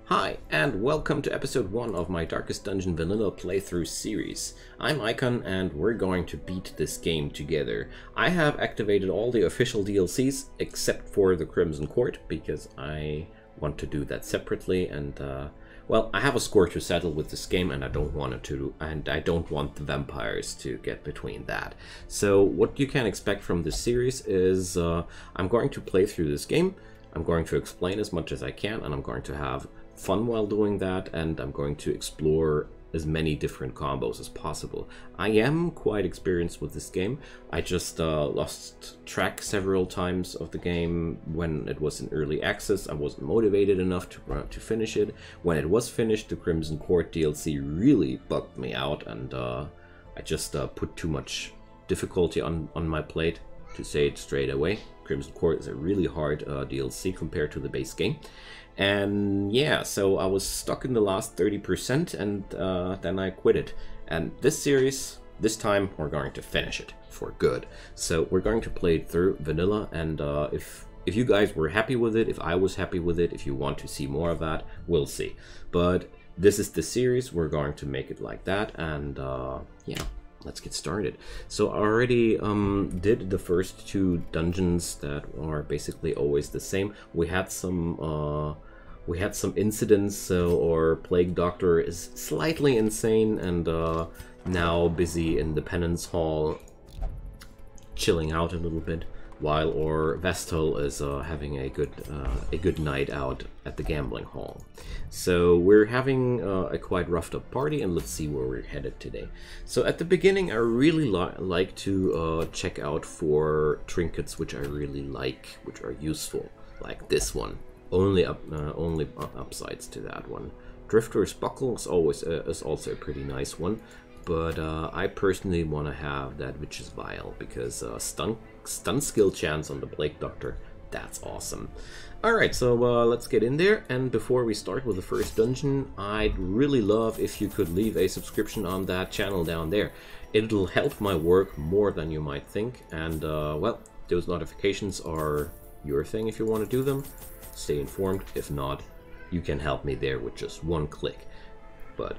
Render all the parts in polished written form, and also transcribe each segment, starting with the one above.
Hi, and welcome to episode 1 of my Darkest Dungeon Vanilla playthrough series. I'm Icon, and we're going to beat this game together. I have activated all the official DLCs, except for the Crimson Court, because I want to do that separately, and, well, I have a score to settle with this game, and I don't want the vampires to get between that. So, what you can expect from this series is, I'm going to play through this game, I'm going to explain as much as I can, and I'm going to have fun while doing that, and I'm going to explore as many different combos as possible. I am quite experienced with this game. I just lost track several times of the game when it was in early access. I wasn't motivated enough to finish it. When it was finished, the Crimson Court DLC really bugged me out, and I just put too much difficulty on my plate, to say it straight away. Crimson Court is a really hard DLC compared to the base game. And yeah, so I was stuck in the last 30%, and then I quit it. And this series, this time, we're going to finish it for good. So we're going to play it through vanilla, and if you guys were happy with it, if I was happy with it, if you want to see more of that, we'll see. But this is the series, we're going to make it like that, and yeah. Let's get started. So I already did the first two dungeons that are basically always the same. We had some incidents, so our plague doctor is slightly insane and now busy in the penance hall, chilling out a little bit, while our Vestal is having a good night out at the gambling hall. So we're having a quite roughed up party, and let's see where we're headed today. So at the beginning, I really like to check out for trinkets which I really like, which are useful, like this one. Only upsides to that one. Drifter's Buckle is also a pretty nice one, but I personally want to have that Witch's Vial, because stun skill chance on the Plague Doctor, that's awesome. Alright, so let's get in there, and before we start with the first dungeon, I'd really love if you could leave a subscription on that channel down there. It'll help my work more than you might think, and well, those notifications are your thing if you want to do them. Stay informed. If not, you can help me there with just one click. But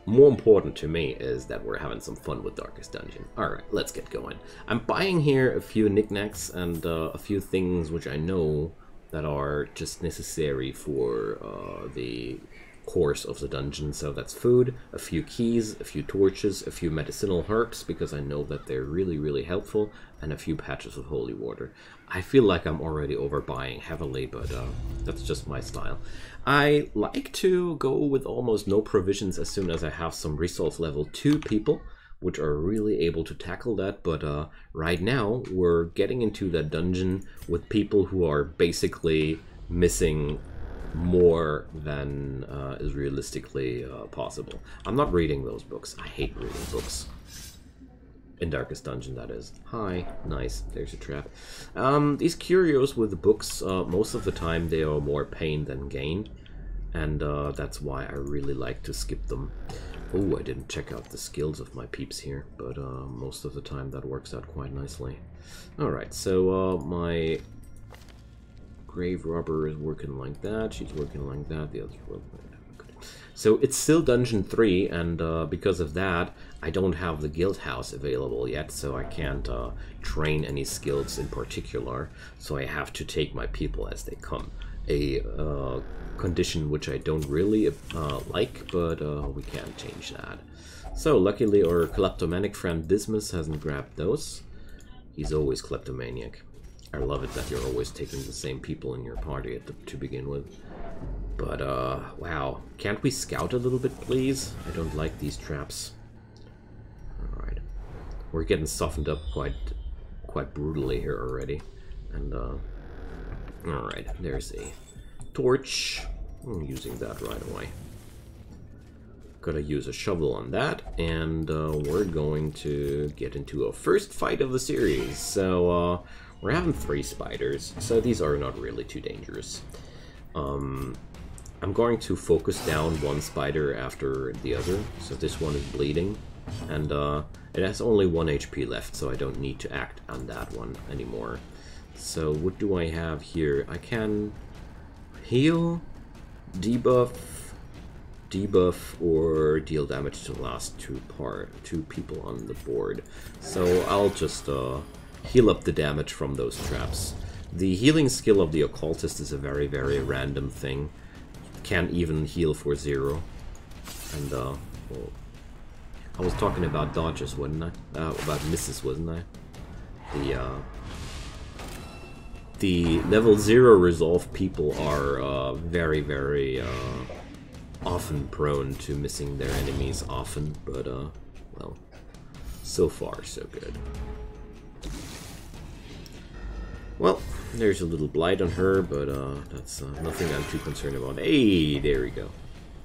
more important to me is that we're having some fun with Darkest Dungeon. Alright, let's get going. I'm buying here a few knickknacks and a few things which I know that are just necessary for the course of the dungeon. So that's food, a few keys, a few torches, a few medicinal herbs, because I know that they're really helpful, and a few patches of holy water. I feel like I'm already overbuying heavily, but that's just my style. I like to go with almost no provisions as soon as I have some resolve level 2 people, which are really able to tackle that, but right now we're getting into that dungeon with people who are basically missing more than is realistically possible. I'm not reading those books. I hate reading books. In Darkest Dungeon, that is. Hi. Nice. There's a trap. These curios with the books, most of the time they are more pain than gain, and that's why I really like to skip them. Oh, I didn't check out the skills of my peeps here, but most of the time that works out quite nicely. Alright, so my grave robber is working like that, she's working like that, the others work like that. Good. So it's still Dungeon 3, and because of that, I don't have the guild house available yet, so I can't train any skills in particular, so I have to take my people as they come. A condition which I don't really like, but we can't change that. So luckily our kleptomanic friend Dismas hasn't grabbed those. He's always kleptomaniac. I love it that you're always taking the same people in your party to begin with. But wow, can't we scout a little bit, please? I don't like these traps. Alright, we're getting softened up quite brutally here already, and alright, there's a torch. I'm using that right away. Gotta use a shovel on that, and we're going to get into a first fight of the series. So we're having 3 spiders, so these are not really too dangerous. I'm going to focus down one spider after the other, so this one is bleeding, and it has only 1 HP left, so I don't need to act on that one anymore. So what do I have here? I can heal, debuff, debuff, or deal damage to the last two people on the board. So I'll just heal up the damage from those traps. The healing skill of the occultist is a very, very random thing. Can't even heal for 0. And well, I was talking about dodges, wasn't I? About misses, wasn't I? The level 0 resolve people are very, very often prone to missing their enemies often, but well, so far so good. Well, there's a little blight on her, but that's nothing I'm too concerned about. Hey, there we go.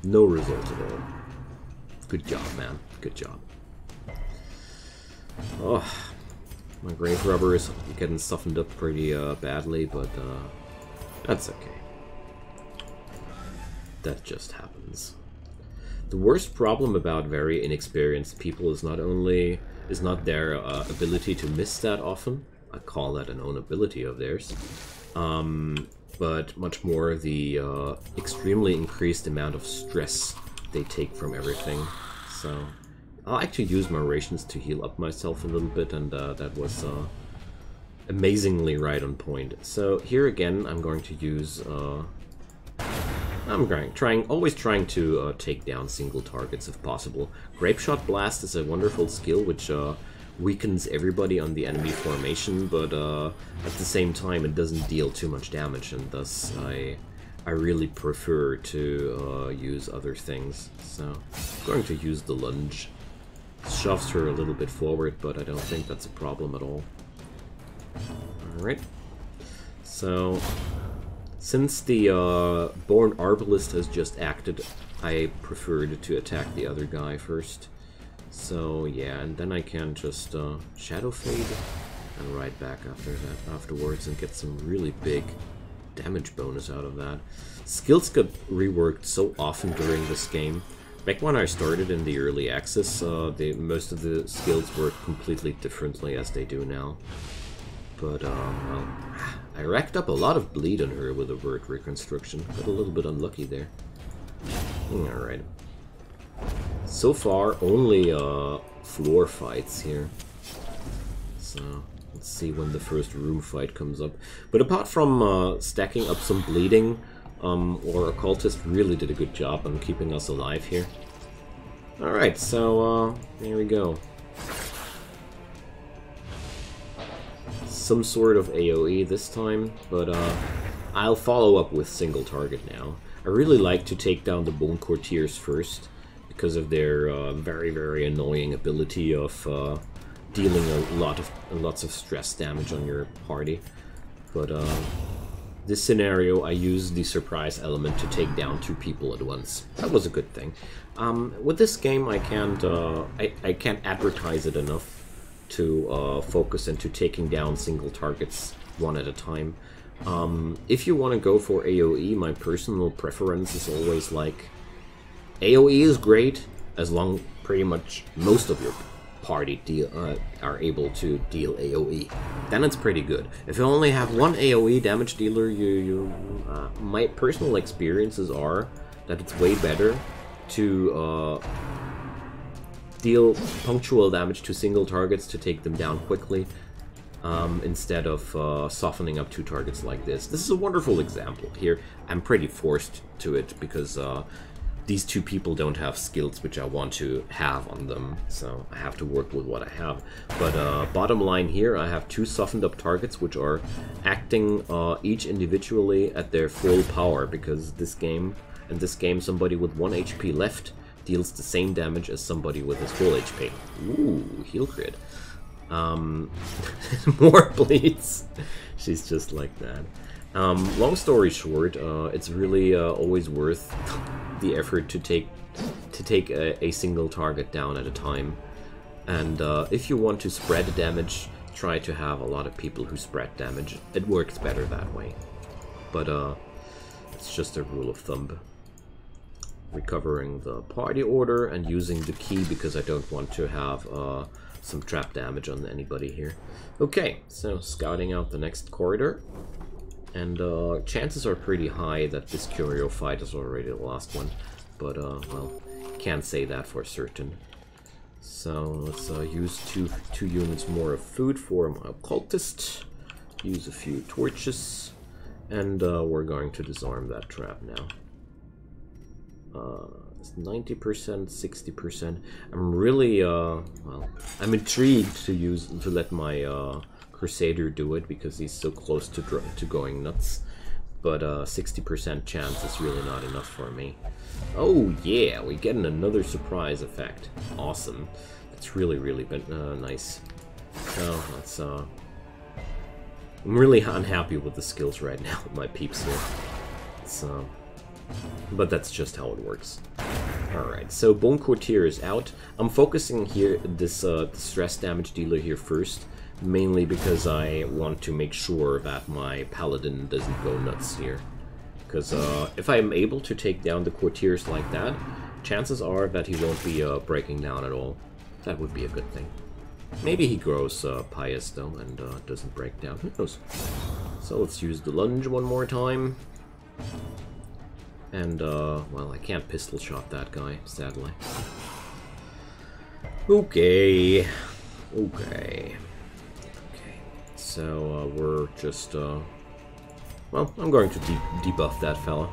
No result at all. Good job, man. Good job. Oh, my grave rubber is getting softened up pretty badly, but that's okay. That just happens. The worst problem about very inexperienced people is not their ability to miss that often. I call that an own ability of theirs. But much more the extremely increased amount of stress they take from everything. So I like to use my rations to heal up myself a little bit, and that was amazingly right on point. So here again, I'm going to use. Always trying to take down single targets if possible. Grape Shot Blast is a wonderful skill which weakens everybody on the enemy formation, but at the same time it doesn't deal too much damage, and thus I really prefer to use other things. So I'm going to use the lunge. Shoves her a little bit forward, but I don't think that's a problem at all. Alright. So since the Born Arbalist has just acted, I preferred to attack the other guy first. So yeah, and then I can just Shadow Fade and ride back afterwards and get some really big damage bonus out of that. Skills got reworked so often during this game. Back when I started in the early access, most of the skills worked completely differently as they do now. But well, I racked up a lot of bleed on her with the word reconstruction. Got a little bit unlucky there. Alright. So far, only floor fights here. So let's see when the first room fight comes up. But apart from stacking up some bleeding, or Occultist really did a good job on keeping us alive here. Alright, so there we go. Some sort of AoE this time, but I'll follow up with single target now. I really like to take down the Bone Courtiers first, because of their very, very annoying ability of dealing lots of stress damage on your party. But this scenario, I used the surprise element to take down 2 people at once. That was a good thing. With this game, I can't advertise it enough to focus into taking down single targets one at a time. If you want to go for AoE, my personal preference is always like, AoE is great as long pretty much most of your party are able to deal AoE. Then it's pretty good. If you only have one AoE damage dealer, my personal experiences are that it's way better to deal punctual damage to single targets to take them down quickly, instead of softening up 2 targets like this. This is a wonderful example here. I'm pretty forced to it because these 2 people don't have skills which I want to have on them, so I have to work with what I have. But bottom line here, I have 2 softened up targets which are acting each individually at their full power, because in this game somebody with 1 HP left deals the same damage as somebody with his full HP. Ooh, heal crit. More bleeds. She's just like that. Long story short, it's really always worth the effort to take a single target down at a time. And if you want to spread damage, try to have a lot of people who spread damage. It works better that way. But it's just a rule of thumb. Recovering the party order and using the key because I don't want to have some trap damage on anybody here. Okay, so scouting out the next corridor. And chances are pretty high that this Curio fight is already the last one. But, well, can't say that for certain. So, let's use two units more of food for my occultist. Use a few torches. And we're going to disarm that trap now. 90%, 60%. I'm really, well, I'm intrigued to let my Crusader do it because he's so close to going nuts. But 60% chance is really not enough for me. Oh yeah, we're getting another surprise effect. Awesome. That's really been nice. So let's I'm really unhappy with the skills right now with my peeps here. So, but that's just how it works. Alright, so Bone Courtier is out. I'm focusing here this stress damage dealer here first, mainly because I want to make sure that my Paladin doesn't go nuts here. Because if I'm able to take down the Courtiers like that, chances are that he won't be breaking down at all. That would be a good thing. Maybe he grows pious though and doesn't break down. Who knows? So let's use the lunge one more time. And, well, I can't pistol shot that guy, sadly. Okay. Okay. So, we're just, well, I'm going to debuff that fella.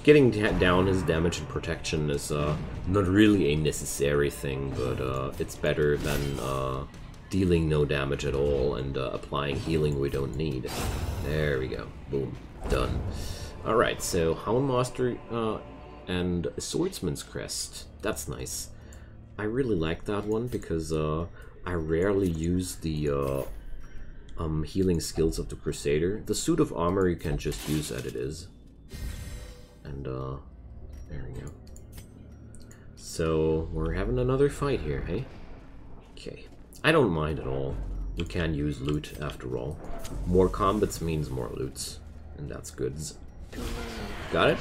Getting down his damage and protection is not really a necessary thing, but it's better than dealing no damage at all and applying healing we don't need. There we go. Boom. Done. Alright, so Houndmaster and Swordsman's Crest. That's nice. I really like that one because I rarely use the healing skills of the Crusader. The suit of armor you can just use as it is. And, there we go. So, we're having another fight here, hey? Okay. I don't mind at all. We can use loot, after all. More combats means more loots. And that's goods. Got it?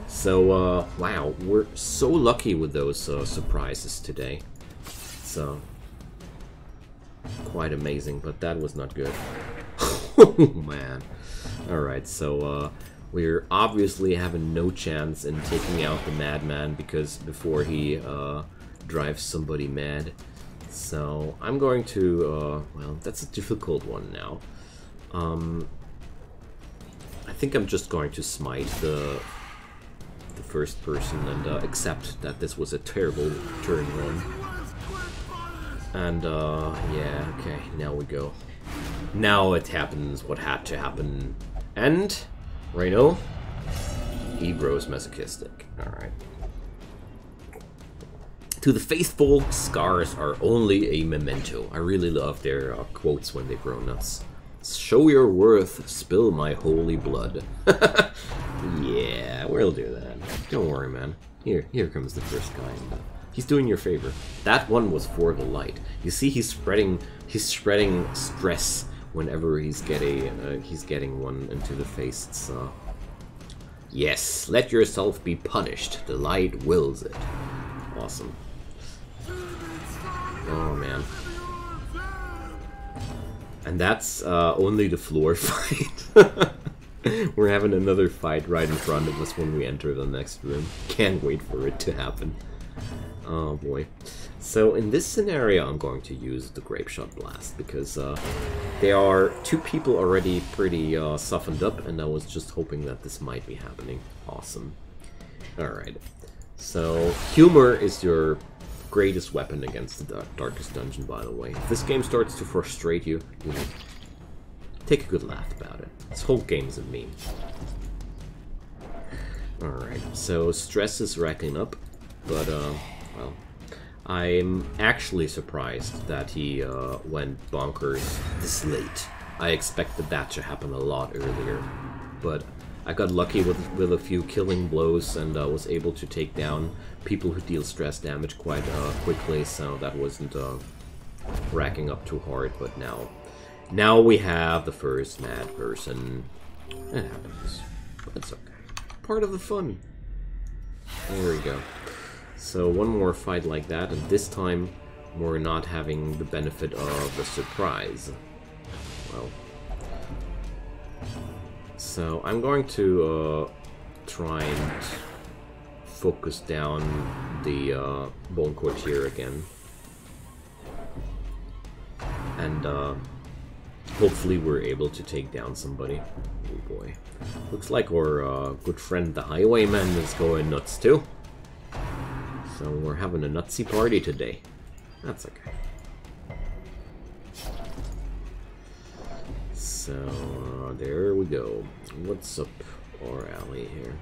So, wow, we're so lucky with those surprises today. It's, quite amazing, but that was not good. Oh, man. Alright, so, we're obviously having no chance in taking out the Madman because before he drives somebody mad. So I'm going to, well, that's a difficult one now. I think I'm just going to smite the first person and accept that this was a terrible turn one. And yeah, okay, now we go. Now it happens what had to happen. And Reno, he grows masochistic. Alright. To the faithful, scars are only a memento. I really love their quotes when they grow nuts. Show your worth, spill my holy blood. Yeah, we'll do that. Don't worry, man. Here comes the first guy. He's doing your favor. That one was for the light. You see, he's spreading stress whenever he's getting one into the face. It's, yes, let yourself be punished. The light wills it. Awesome. Oh man. And that's only the floor fight. We're having another fight right in front of us when we enter the next room. Can't wait for it to happen. Oh boy. So in this scenario I'm going to use the Grapeshot Blast because there are two people already pretty softened up and I was just hoping that this might be happening. Awesome. Alright. So humor is your greatest weapon against the Darkest Dungeon, by the way. If this game starts to frustrate you, take a good laugh about it. This whole game is a meme. Alright, so stress is racking up, but, well, I'm actually surprised that he went bonkers this late. I expected that to happen a lot earlier, but I got lucky with a few killing blows and was able to take down people who deal stress damage quite quickly, so that wasn't racking up too hard. But now we have the first mad person. It happens, but it's okay. Part of the fun. There we go. So one more fight like that, and this time we're not having the benefit of a surprise. Well, So I'm going to try and focus down the Bone Courtier again. And hopefully we're able to take down somebody. Oh boy. Looks like our good friend the Highwayman is going nuts too. So we're having a nutsy party today. That's okay. So there we go. What's up our alley here?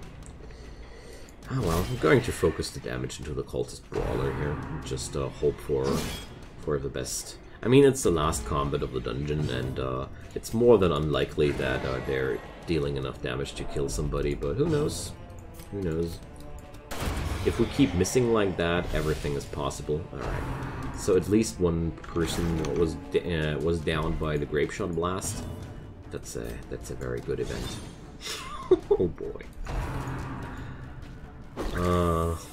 Oh well, I'm going to focus the damage into the Cultist Brawler here. Just hope for the best. I mean, it's the last combat of the dungeon, and it's more than unlikely that they're dealing enough damage to kill somebody, but who knows? Who knows? If we keep missing like that, everything is possible. Alright. So at least one person was downed by the Grapeshot Blast. That's a very good event. Oh boy.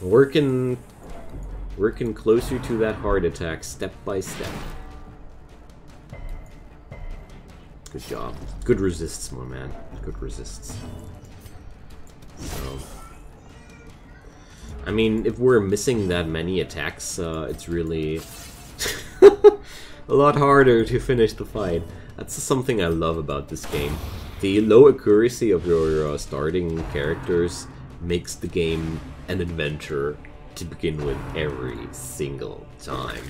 Working closer to that heart attack step by step. Good job. Good resists, my man. Good resists. So, I mean, if we're missing that many attacks, it's really a lot harder to finish the fight. That's something I love about this game. The low accuracy of your starting characters makes the game an adventure to begin with every single time.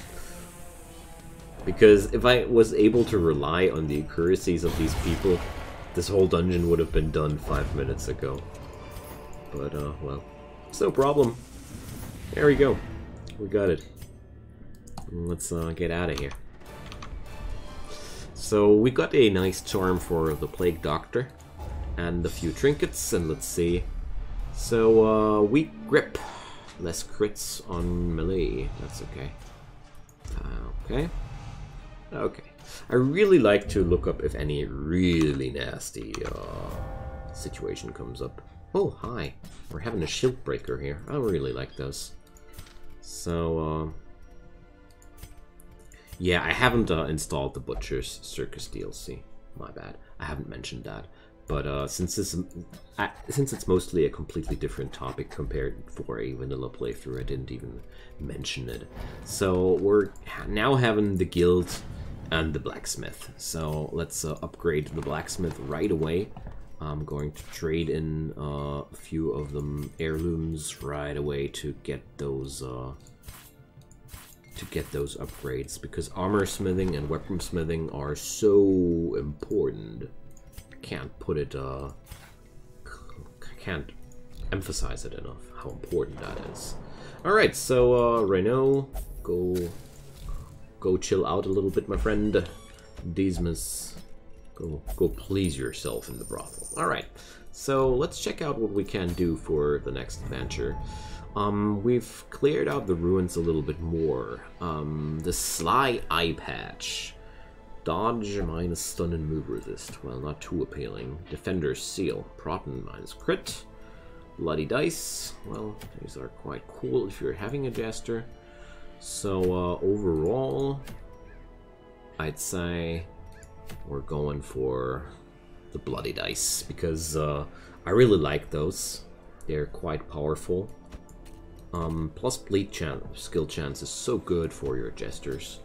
Because if I was able to rely on the accuracies of these people, this whole dungeon would have been done 5 minutes ago. But, well, it's no problem. There we go. We got it. Let's get out of here. So, we got a nice charm for the Plague Doctor, and a few trinkets, and let's see. So, weak grip. Less crits on melee. That's okay. Okay. Okay. I really like to look up if any really nasty situation comes up. Oh, hi. We're having a shield breaker here. I really like those. So, yeah, I haven't installed the Butcher's Circus DLC. My bad. I haven't mentioned that. But since it's mostly a completely different topic compared for a vanilla playthrough, I didn't even mention it. So we're now having the guild and the blacksmith. So let's upgrade the blacksmith right away. I'm going to trade in a few of them heirlooms right away to get those upgrades, because armor smithing and weapon smithing are so important. Can't put it can't emphasize it enough how important that is. Alright, so Renault, go chill out a little bit, my friend. Dismas, go please yourself in the brothel. Alright, so let's check out what we can do for the next adventure. We've cleared out the ruins a little bit more. The Sly Eye Patch. Dodge minus stun and move resist. Well, not too appealing. Defender's Seal. Proton minus crit. Bloody Dice. Well, these are quite cool if you're having a Jester. So, overall, I'd say we're going for the Bloody Dice, because I really like those. They're quite powerful. Plus bleed skill chance is so good for your Jesters.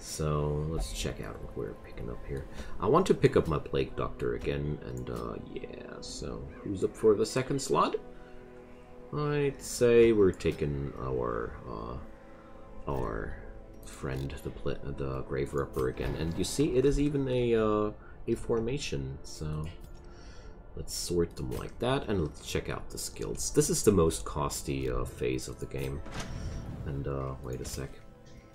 So let's check out what we're picking up here. I want to pick up my Plague Doctor again, and yeah, so who's up for the second slot? I'd say we're taking our friend, the Grave Ripper again, and you see it is even a formation, so let's sort them like that, and let's check out the skills. This is the most costly phase of the game, and wait a sec.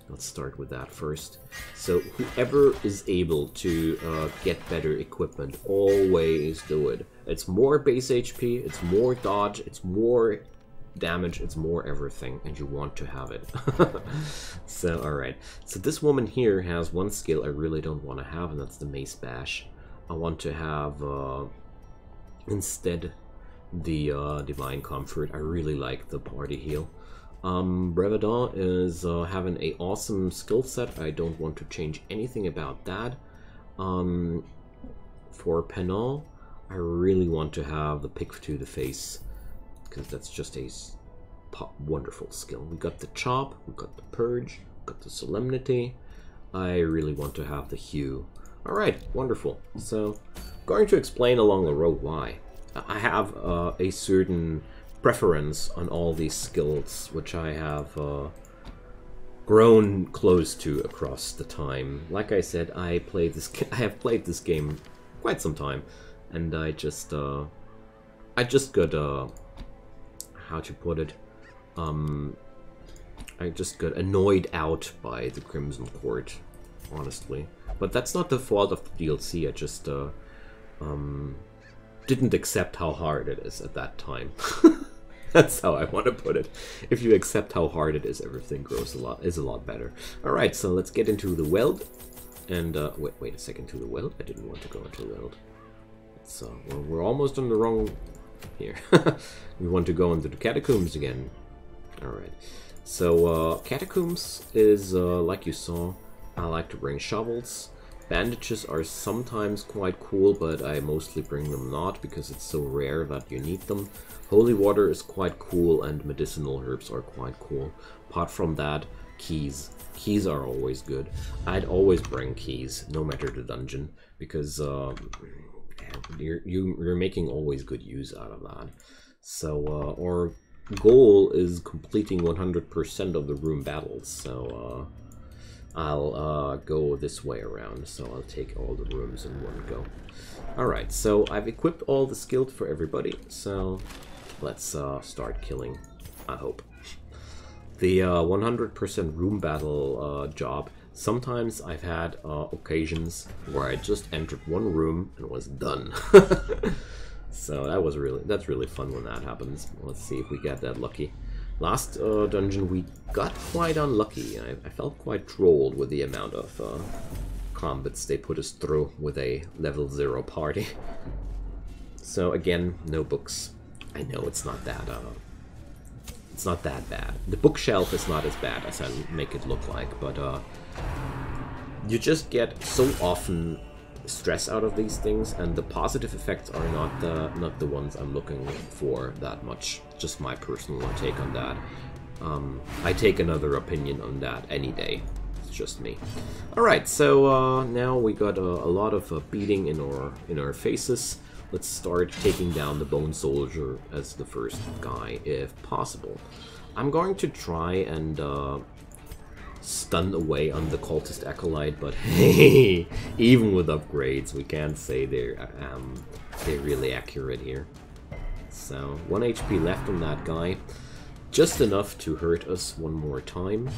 Let's start with that first. So whoever is able to get better equipment, always do it. It's more base HP, it's more dodge, it's more damage, it's more everything, and you want to have it. So, alright. So this woman here has one skill I really don't want to have, and that's the Mace Bash. I want to have, instead, the Divine Comfort. I really like the Party Heal. Brevedon is having an awesome skill set. I don't want to change anything about that. For Penal, I really want to have the pick to the face, because that's just a wonderful skill. We got the chop, we got the purge, we got the solemnity. I really want to have the hue. Alright, wonderful. So, going to explain along the road why. I have a certain preference on all these skills, which I have grown close to across the time. Like I said, I have played this game quite some time, and I just got how to put it, I just got annoyed out by the Crimson Court, honestly. But that's not the fault of the DLC, I just didn't accept how hard it is at that time. That's how I want to put it. If you accept how hard it is, everything is a lot better. Alright, so let's get into the weld. And, wait a second, to the weld? I didn't want to go into the weld. So, well, we're almost on the wrong here. We want to go into the catacombs again. Alright. So, catacombs is, like you saw, I like to bring shovels. Bandages are sometimes quite cool, but I mostly bring them not, because it's so rare that you need them. Holy water is quite cool, and medicinal herbs are quite cool. Apart from that, keys. Keys are always good. I'd always bring keys, no matter the dungeon, because you're making always good use out of that. So, our goal is completing 100% of the room battles, so I'll go this way around, so I'll take all the rooms in one go. Alright, so I've equipped all the skills for everybody, so let's start killing, I hope. The 100% room battle job, sometimes I've had occasions where I just entered one room and was done. So that's really fun when that happens. Let's see if we get that lucky. Last dungeon we got quite unlucky. I felt quite trolled with the amount of combats they put us through with a level 0 party. So again, no books. I know it's not that bad. The bookshelf is not as bad as I make it look like, but you just get so often stress out of these things, and the positive effects are not the ones I'm looking for that much. Just my personal take on that. I take another opinion on that any day. It's just me. Alright, so now we got a lot of beating in our faces. Let's start taking down the Bone Soldier as the first guy, if possible. I'm going to try and stun away on the Cultist Acolyte, but hey, even with upgrades, we can't say they're really accurate here. So, 1 HP left on that guy. Just enough to hurt us one more time.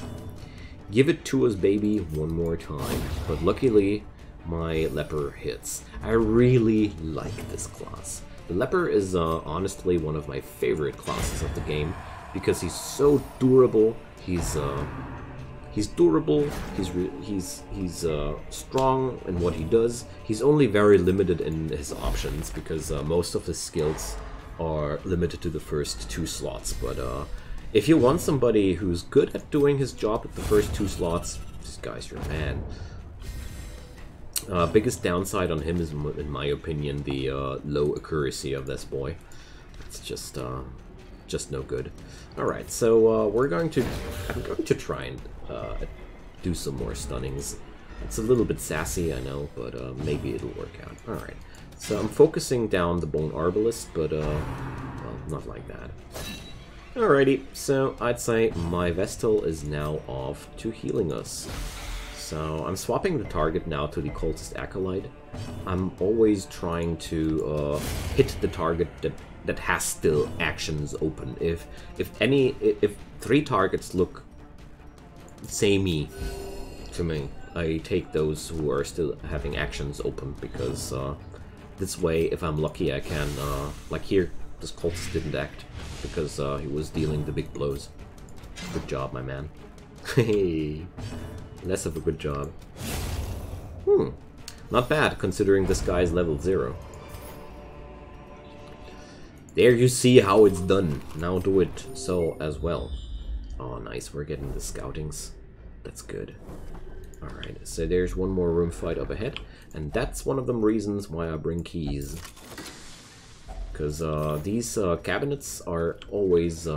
Give it to us, baby, one more time. But luckily, my Leper hits. I really like this class. The Leper is honestly one of my favorite classes of the game, because he's so durable. He's durable, he's strong in what he does. He's only very limited in his options, because most of his skills are limited to the first 2 slots. But if you want somebody who's good at doing his job at the first 2 slots, this guy's your man. Biggest downside on him is, in my opinion, the low accuracy of this boy. It's just no good. Alright, so I'm going to try and do some more stunnings. It's a little bit sassy, I know, but maybe it'll work out. Alright, so I'm focusing down the Bone Arbalist, but well, not like that. Alrighty, so I'd say my Vestal is now off to healing us. So I'm swapping the target now to the Cultist Acolyte. I'm always trying to hit the target that has still actions open. If 3 targets look samey to me, I take those who are still having actions open, because this way, if I'm lucky, I can, like here, this Cultist didn't act, because he was dealing the big blows. Good job, my man. Hey, less of a good job. Not bad, considering this guy's level 0. There you see how it's done. Now do it so as well. Oh, nice, we're getting the scoutings. That's good. Alright, so there's one more room fight up ahead, and that's one of the reasons why I bring keys. because these cabinets are always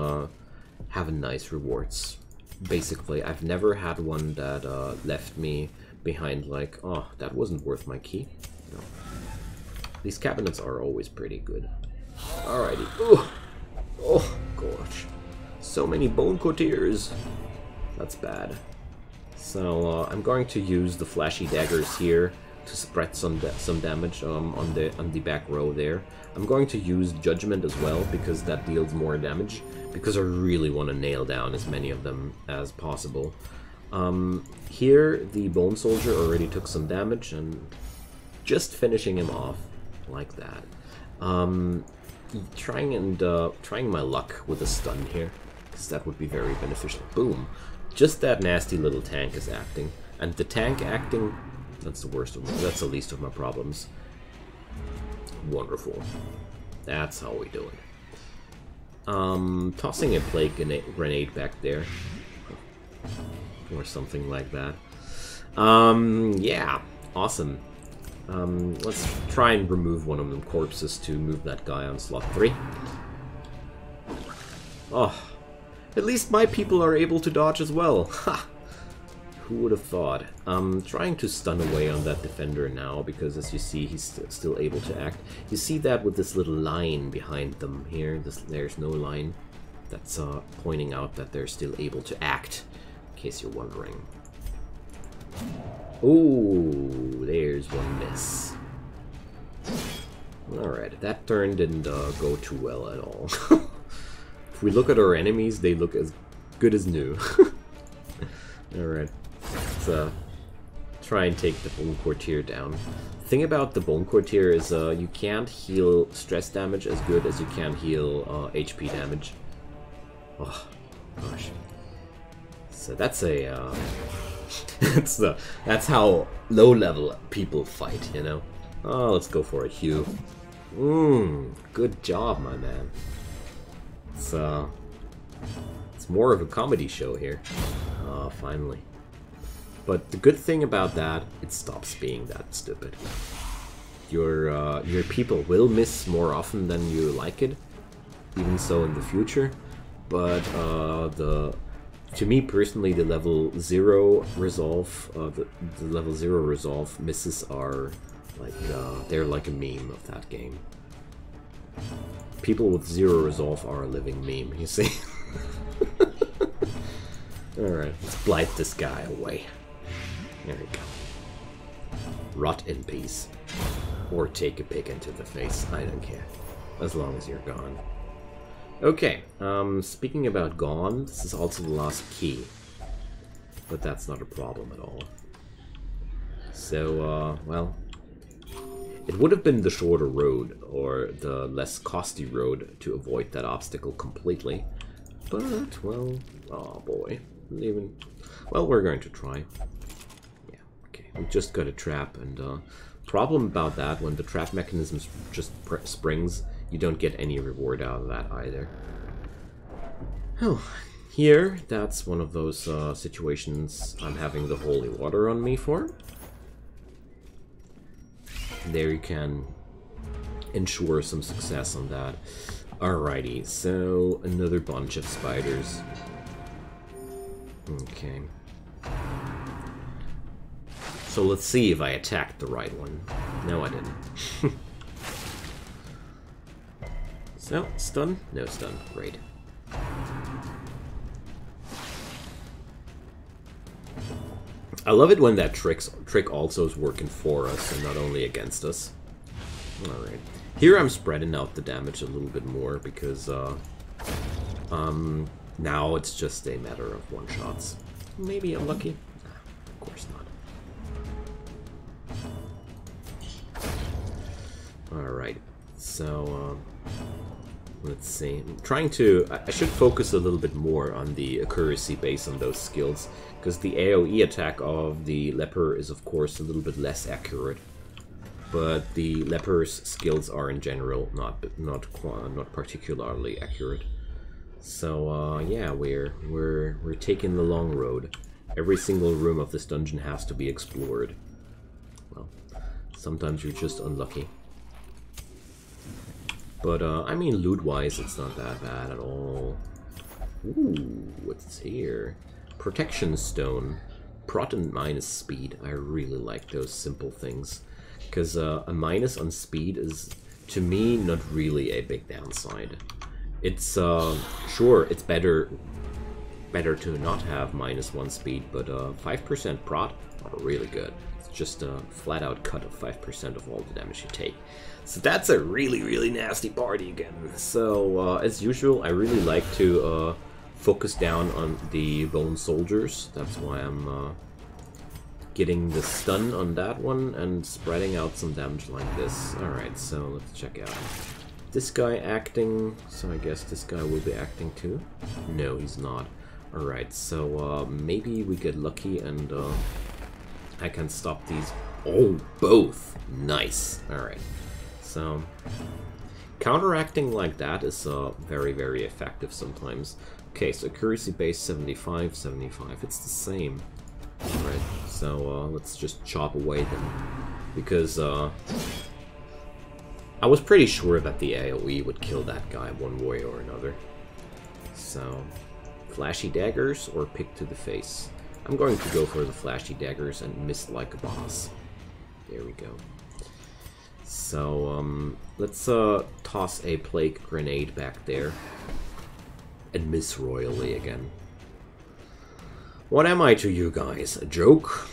having nice rewards. Basically, I've never had one that left me behind like, oh, that wasn't worth my key. No. These cabinets are always pretty good. Alrighty. Ooh. Oh, gosh. So many bone courtiers. That's bad. So I'm going to use the flashy daggers here to spread some damage on the back row there. I'm going to use Judgment as well because that deals more damage, because I really want to nail down as many of them as possible. Here the Bone Soldier already took some damage, and just finishing him off like that. Trying my luck with a stun here, because that would be very beneficial. Boom. Just that nasty little tank is acting, and the tank acting, that's the worst of them. That's the least of my problems. Wonderful. That's how we do it. Tossing a plague grenade back there, or something like that. Yeah, awesome. Let's try and remove one of them corpses to move that guy on slot 3. Oh, at least my people are able to dodge as well. Ha! Who would have thought? I'm trying to stun away on that defender now, because as you see, he's still able to act. You see that with this little line behind them here. There's no line. That's pointing out that they're still able to act, in case you're wondering. Ooh, there's one miss. Alright, that turn didn't go too well at all. If we look at our enemies, they look as good as new. Alright, let's try and take the Bone Courtier down. The thing about the Bone Courtier is you can't heal stress damage as good as you can heal HP damage. Oh, gosh. So that's a... that's how low-level people fight, you know? Oh, let's go for a Hugh. Good job, my man. It's more of a comedy show here. Oh, finally. But the good thing about that, it stops being that stupid. Your people will miss more often than you like it, even so in the future. But to me personally, the level 0 resolve, the level 0 resolve misses are like they're like a meme of that game. People with 0 resolve are a living meme, you see. Alright, let's blight this guy away. There we go. Rot in peace. Or take a pig into the face, I don't care. As long as you're gone. Okay, speaking about gone, this is also the last key. But that's not a problem at all. So, well, it would have been the shorter road, or the less costly road, to avoid that obstacle completely. But, well, oh boy. Well, we're going to try. Yeah, okay, we just got a trap, and problem about that, when the trap mechanism just springs, you don't get any reward out of that either. Oh, here, that's one of those situations I'm having the holy water on me for. There you can ensure some success on that. Alrighty, so another bunch of spiders. Okay. So let's see if I attacked the right one. No, I didn't. So, stun? No stun. Great. I love it when that trick also is working for us and not only against us. Alright. Here I'm spreading out the damage a little bit more because now it's just a matter of one-shots. Maybe I'm lucky? Of course not. Alright. So, let's see. I'm trying to... I should focus a little bit more on the accuracy based on those skills, because the AoE attack of the leper is of course a little bit less accurate. But the leper's skills are in general not particularly accurate. So yeah, we're taking the long road. Every single room of this dungeon has to be explored. Well, sometimes you're just unlucky. But, I mean, loot-wise, it's not that bad at all. Ooh, what's here? Protection Stone. Prot and minus speed. I really like those simple things. Because a minus on speed is, to me, not really a big downside. It's, sure, it's better to not have -1 speed, but 5% prot are really good. It's just a flat-out cut of 5% of all the damage you take. So that's a really, really nasty party again. So, as usual, I really like to focus down on the bone soldiers. That's why I'm getting the stun on that one and spreading out some damage like this. Alright, so let's check out. This guy acting, so I guess this guy will be acting too? No, he's not. Alright, so maybe we get lucky and I can stop these. Oh, both! Nice! Alright, so counteracting like that is very, very effective sometimes. Okay, so accuracy base 75, 75, it's the same. Alright, so let's just chop away them, because I was pretty sure that the AoE would kill that guy one way or another. So, flashy daggers or pick to the face? I'm going to go for the flashy daggers and miss like a boss. There we go. So, let's toss a plague grenade back there and miss royally again. What am I to you guys? A joke?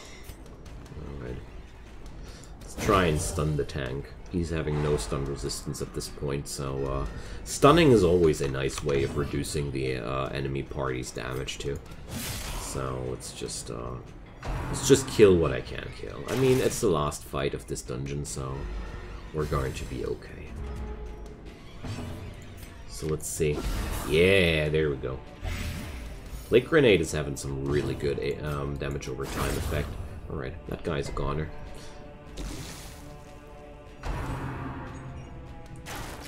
Alright. Let's try and stun the tank. He's having no stun resistance at this point, so stunning is always a nice way of reducing the enemy party's damage too. So let's just kill what I can kill. I mean, it's the last fight of this dungeon, so we're going to be okay. So let's see. Yeah, there we go. Plague Grenade is having some really good damage over time effect. Alright, that guy's a goner.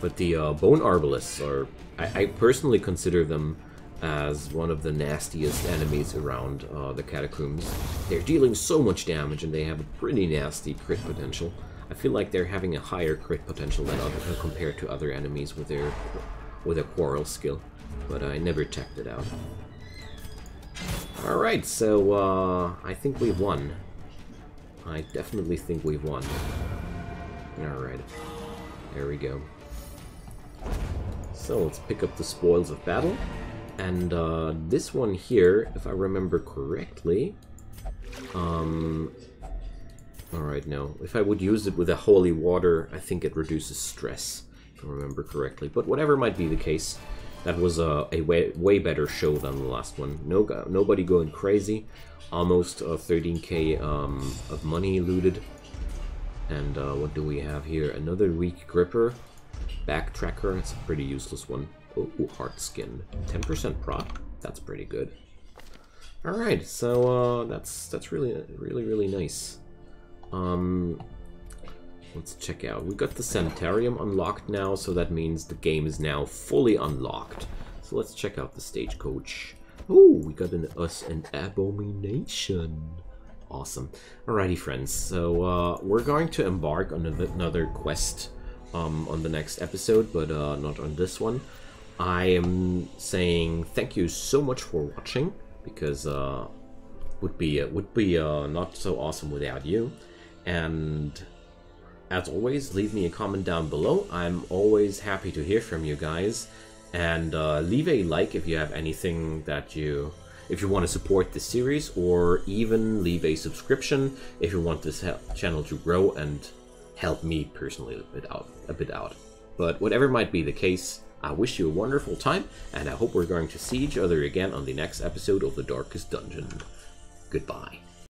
But the Bone Arbalists are... I personally consider them as one of the nastiest enemies around the Catacombs. They're dealing so much damage and they have a pretty nasty crit potential. I feel like they're having a higher crit potential than compared to other enemies with a quarrel skill. But I never checked it out. Alright, so I think we've won. I definitely think we've won. Alright, there we go. So let's pick up the spoils of battle. And this one here, if I remember correctly... Alright, no. If I would use it with a holy water, I think it reduces stress, if I remember correctly. But whatever might be the case, that was a way better show than the last one. Nobody going crazy. Almost 13k of money looted. And what do we have here? Another weak gripper. Backtracker, it's a pretty useless one. Oh, heart skin. 10% prot. That's pretty good. Alright, so that's really nice. Let's check out. We got the Sanitarium unlocked now, so that means the game is now fully unlocked. So let's check out the stagecoach. Oh, we got an abomination. Awesome. Alrighty, friends. So we're going to embark on another quest on the next episode, but not on this one. I am saying thank you so much for watching, because would be not so awesome without you. And as always, leave me a comment down below. I'm always happy to hear from you guys. And leave a like if you have anything that if you want to support this series, or even leave a subscription if you want this channel to grow and help me personally a bit out. But whatever might be the case, I wish you a wonderful time, and I hope we're going to see each other again on the next episode of The Darkest Dungeon. Goodbye.